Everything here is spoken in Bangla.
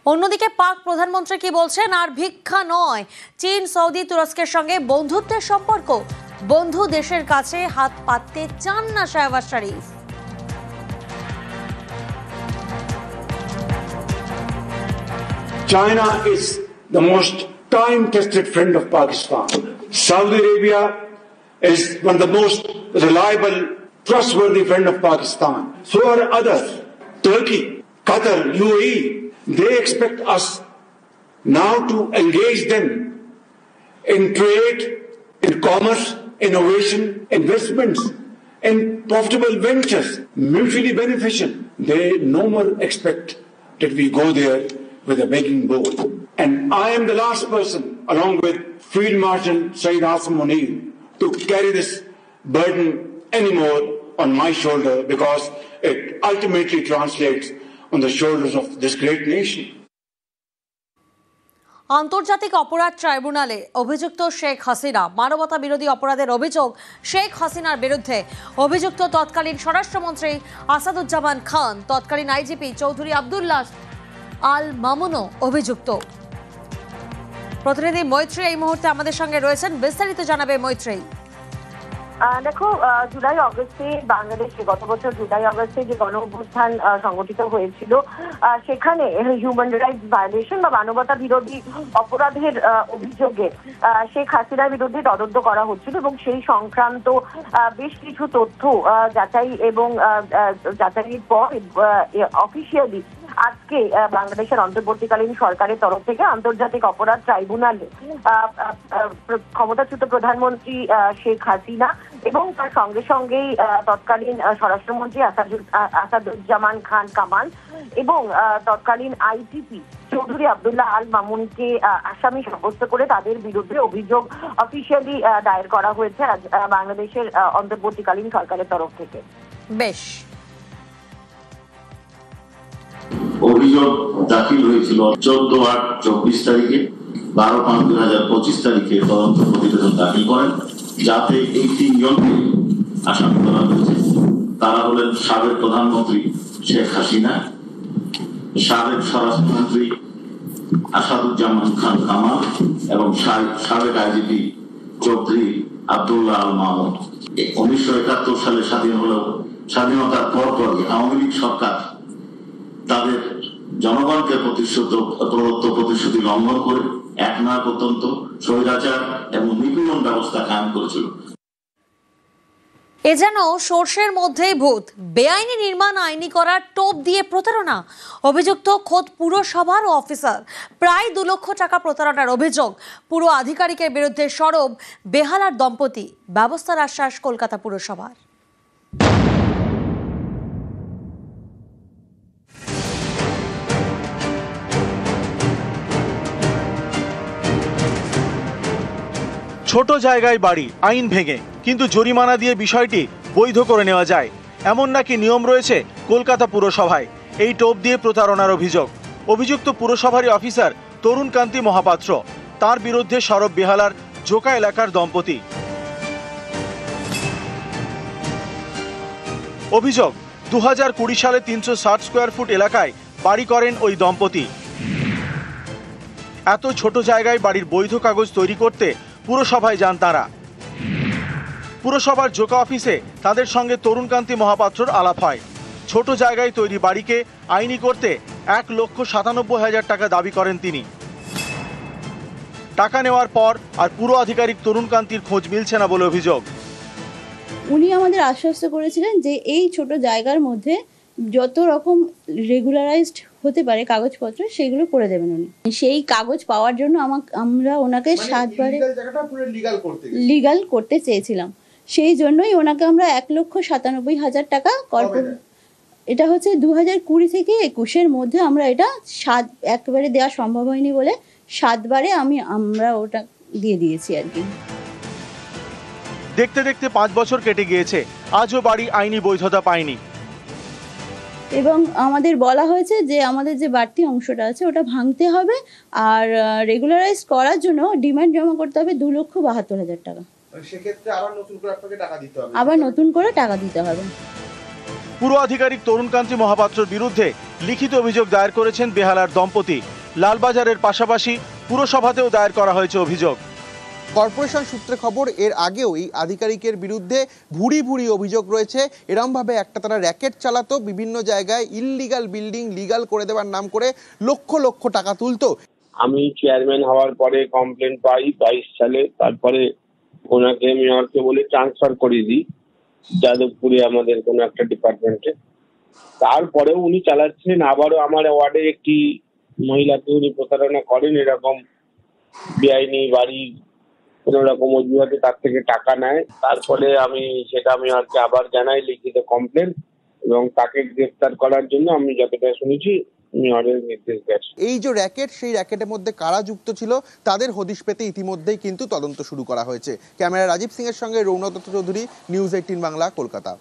অন্যদিকে পাক প্রধানমন্ত্রী কি বলছেন? আর ভিক্ষা নয়, চীন, সৌদি, তুরস্কের সঙ্গে বন্ধুত্বের সম্পর্ক। বন্ধু দেশের কাছে হাত পাততে চান না শাহবাজ শরীফ। China is the most time-tested friend of Pakistan. Saudi Arabia is one of the most reliable, trustworthy friend of Pakistan. So are others. Turkey, Qatar, UAE. They expect us now to engage them in trade, in commerce, innovation, investments, in profitable ventures, mutually beneficial. They no more expect that we go there with a begging bowl. And I am the last person, along with Field Marshal Saeed Asim Munir, to carry this burden anymore on my shoulder, because it ultimately translates on the shoulders of this great nation. আন্তর্জাতিক অপরাধ ট্রাইব্যুনালে অভিযুক্ত শেখ হাসিনা। মানবতা বিরোধী অপরাধের অভিযোগ শেখ হাসিনার বিরুদ্ধে। অভিযুক্ত তৎকালীন স্বরাষ্ট্রমন্ত্রী আসাদুজ্জামান খান, তৎকালীন আইজিপি চৌধুরী আব্দুল্লাহ আল মামুনও অভিযুক্ত। প্রতিনিধি মৈত্রী এই মুহূর্তে আমাদের সঙ্গে রয়েছেন, বিস্তারিত জানাবে মৈত্রী। দেখো, জুলাই অগস্টে বাংলাদেশে গত বছর জুলাই অগস্টে যে গণ অভ্যুত্থান সংগঠিত হয়েছিল, সেখানে হিউম্যান রাইটস ভায়োলেশন বা মানবতা বিরোধী অপরাধের অভিযোগে শেখ হাসিনার বিরুদ্ধে তদন্ত করা হচ্ছিল এবং সেই সংক্রান্ত বেশ কিছু তথ্য যাচাই এবং যাচাইয়ের পর অফিসিয়ালি আজকে বাংলাদেশের অন্তর্বর্তীকালীন সরকারের তরফ থেকে আন্তর্জাতিক অপরাধ ট্রাইব্যুনালে ক্ষমতাচ্যুত প্রধানমন্ত্রী শেখ হাসিনা এবং তার সঙ্গে সঙ্গেই তৎকালীন স্বরাষ্ট্রমন্ত্রী আসাদুজ্জামান খান কামাল এবং তৎকালীন আইজিপি চৌধুরী আব্দুল্লাহ আল মামুনকে আসামি সাব্যস্ত করে তাদের বিরুদ্ধে অভিযোগ অফিসিয়ালি দায়ের করা হয়েছে বাংলাদেশের অন্তর্বর্তীকালীন সরকারের তরফ থেকে। বেশ, অভিযোগ দাখিল হয়েছিল 14/8/24 তারিখে, 12/5/2025 তারিখে তদন্ত প্রতিবেদন দাখিল করেন, যাতে এই 3 জনকে আসামি করা হয়েছে। তারা হলেন সাবেক প্রধানমন্ত্রী শেখ হাসিনা, সাবেক স্বরাষ্ট্রমন্ত্রী আসাদুজ্জামান খান কামাল এবং সাবেক আইজিপি চৌধুরী আব্দুল্লাহ আল মামুন। 1971 সালে স্বাধীনতার পর আওয়ামী লীগ সরকার তাদের জনগণকে প্রদত্ত প্রতিশ্রুতি লঙ্ঘন করে একনায়কতন্ত্র, স্বৈরাচার এবং নিপীড়ন ব্যবস্থা কায়েম করেছিল। এ যেন সর্ষের মধ্যেই ভূত। বেআইনি নির্মাণ আইনি করার টোপ দিয়ে প্রতারণা। অভিযুক্ত খোদ পুরসভার অফিসার। প্রায় 2 লক্ষ টাকা প্রতারণার অভিযোগ। পুরো আধিকারিকের বিরুদ্ধে সরব বেহালার দম্পতি। ব্যবস্থার আশ্বাস কলকাতা পুরসভার। ছোট জায়গায় বাড়ি, আইন ভেঙে কিন্তু জরিমানা দিয়ে বিষয়টি বৈধ করে নেওয়া যায়, এমন নাকি নিয়ম রয়েছে কলকাতা পুরসভায়। এই টোপ দিয়ে প্রতারণার অভিযোগ। অভিযুক্ত পুরসভারই অফিসার তরুণ কান্তি মহাপাত্র। তার বিরুদ্ধে সরব বেহালার জোকা এলাকার দম্পতি। অভিযোগ, 2020 সালে 360 স্কোয়ার ফুট এলাকায় বাড়ি করেন ওই দম্পতি। এত ছোট জায়গায় বাড়ির বৈধ কাগজ তৈরি করতে পুরসভায় যান তারা। পুরসভার জোকা অফিসে তাদের সঙ্গে তরুণকান্তি মহাপাত্রর আলাপ হয়। ছোট জায়গায় তৈরি বাড়িকে আইনি করতে 1,97,000 টাকা দাবি করেন তিনি। টাকা নেওয়ার পর আর পুরো আধিকারিক তরুণকান্তির খোঁজ মিলছে না বলে অভিযোগ। উনি আমাদের আশ্বস্ত করেছিলেন যে এই ছোট জায়গার মধ্যে যত রকম রেগুলারাইজড হতে পারে কাগজপত্র সেগুলো করে দেবেন উনি। সেই কাগজ পাওয়ার জন্য আমরা ওনাকে 7 বারে লিগাল করতে চেয়েছিলাম। সেই জন্যই ওনাকে আমরা 1,97,000 টাকা এটা হচ্ছে 2020 থেকে 21-এর মধ্যে আমরা এটা একবারে দেওয়া সম্ভব হয়নি বলে 7 বারে আমরা ওটা দিয়ে দিয়েছি আর কি। দেখতে দেখতে 5 বছর কেটে গিয়েছে, আজও বাড়ি আইনি বৈধতা পায়নি। এবং আমাদের বলা হয়েছে যে আমাদের যে বাড়তি অংশটা আছে ওটা ভাঙতে হবে আর রেগুলারাইজ করার জন্য ডিমান্ড জমা করতে হবে 2,72,000 টাকা। সেক্ষেত্রে আবার নতুন করে আপনাকে টাকা দিতে হবে। আবার নতুন করে টাকা দিতে হবে। পুরো আধিকারিক তরুণকান্তি মহাপাত্রের বিরুদ্ধে লিখিত অভিযোগ দায়ের করেছেন বেহালার দম্পতি। লালবাজারের পাশাপাশি পুরসভাতেও দায়ের করা হয়েছে অভিযোগ। কর্পোরেশন সূত্রে খবর, এর আগেও এই আধিকারিকের বিরুদ্ধে ভুরি ভুরি অভিযোগ রয়েছে। এরমভাবে একটা তারা র্যাকেট চালাতো, বিভিন্ন জায়গায় ইললিগাল বিল্ডিং লিগাল করে দেওয়ার নাম করে লক্ষ লক্ষ টাকা তুলতো। আমি চেয়ারম্যান হওয়ার পরে কমপ্লেন পাই 22 সালে, তারপরে ওনাকে মেয়রকে বলে ট্রান্সফার করে দিই যাদবপুরে আমাদের কোনো একটা ডিপার্টমেন্টে। তারপরেও উনি চালাচ্ছেন। আবারও আমার ওয়ার্ডে একটি মহিলাকে উনি প্রতারণা করেন, এরকম বেআইনি বাড়ির কোনো রকম অজুহাতে তার থেকে টাকা নেয়। তারপরে আমি সেটা মেয়রকে আবার জানাই লিখিত কমপ্লেন, এবং তাকে গ্রেফতার করার জন্য আমি যতটা শুনেছি মেয়রের নির্দেশ গেছে। এই যে র্যাকেট, সেই র্যাকেটের মধ্যে কারা যুক্ত ছিল তাদের হদিশ পেতে ইতিমধ্যেই কিন্তু তদন্ত শুরু করা হয়েছে। ক্যামেরা রাজীব সিং এর সঙ্গে রৌনক দত্ত চৌধুরী, নিউজ 18 বাংলা, কলকাতা।